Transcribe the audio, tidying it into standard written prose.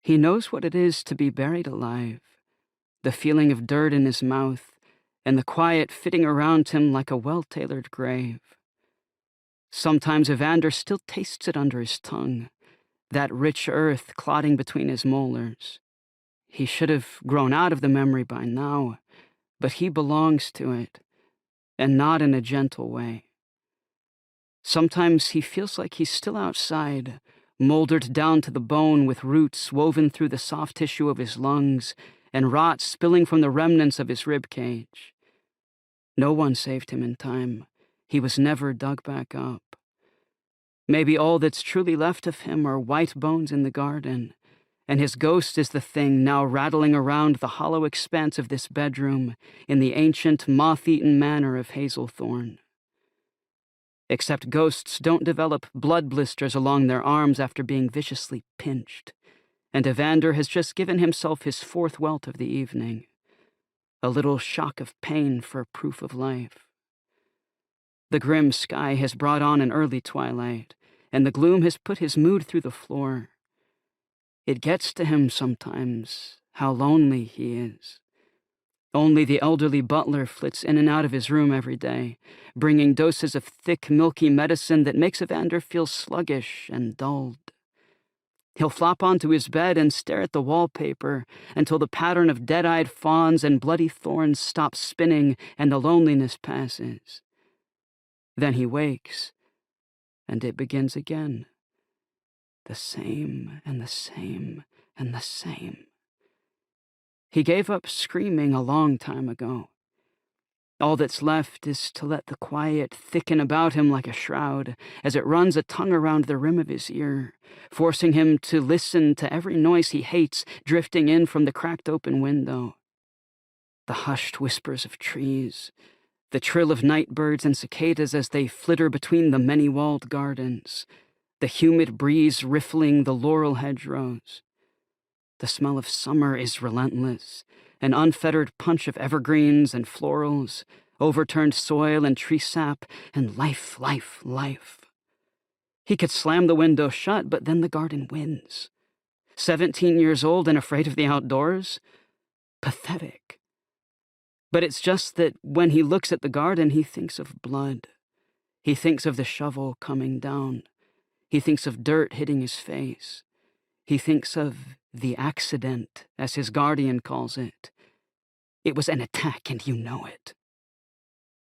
He knows what it is to be buried alive, the feeling of dirt in his mouth, and the quiet fitting around him like a well-tailored grave. Sometimes Evander still tastes it under his tongue, that rich earth clotting between his molars. He should have grown out of the memory by now, but he belongs to it, and not in a gentle way. Sometimes he feels like he's still outside, moldered down to the bone with roots woven through the soft tissue of his lungs and rot spilling from the remnants of his rib cage. No one saved him in time. He was never dug back up. Maybe all that's truly left of him are white bones in the garden, and his ghost is the thing now rattling around the hollow expanse of this bedroom in the ancient, moth-eaten manor of Hazelthorn. Except ghosts don't develop blood blisters along their arms after being viciously pinched, and Evander has just given himself his fourth welt of the evening. A little shock of pain for proof of life. The grim sky has brought on an early twilight, and the gloom has put his mood through the floor. It gets to him sometimes, how lonely he is. Only the elderly butler flits in and out of his room every day, bringing doses of thick, milky medicine that makes Evander feel sluggish and dulled. He'll flop onto his bed and stare at the wallpaper until the pattern of dead-eyed fawns and bloody thorns stops spinning and the loneliness passes. Then he wakes, and it begins again. The same and the same and the same. He gave up screaming a long time ago. All that's left is to let the quiet thicken about him like a shroud as it runs a tongue around the rim of his ear, forcing him to listen to every noise he hates drifting in from the cracked open window. The hushed whispers of trees, the trill of night birds and cicadas as they flitter between the many-walled gardens, the humid breeze riffling the laurel hedgerows. The smell of summer is relentless, an unfettered punch of evergreens and florals, overturned soil and tree sap, and life, life, life. He could slam the window shut, but then the garden wins. 17 years old and afraid of the outdoors? Pathetic. But it's just that when he looks at the garden, he thinks of blood. He thinks of the shovel coming down. He thinks of dirt hitting his face. He thinks of the accident, as his guardian calls it. It was an attack, and you know it.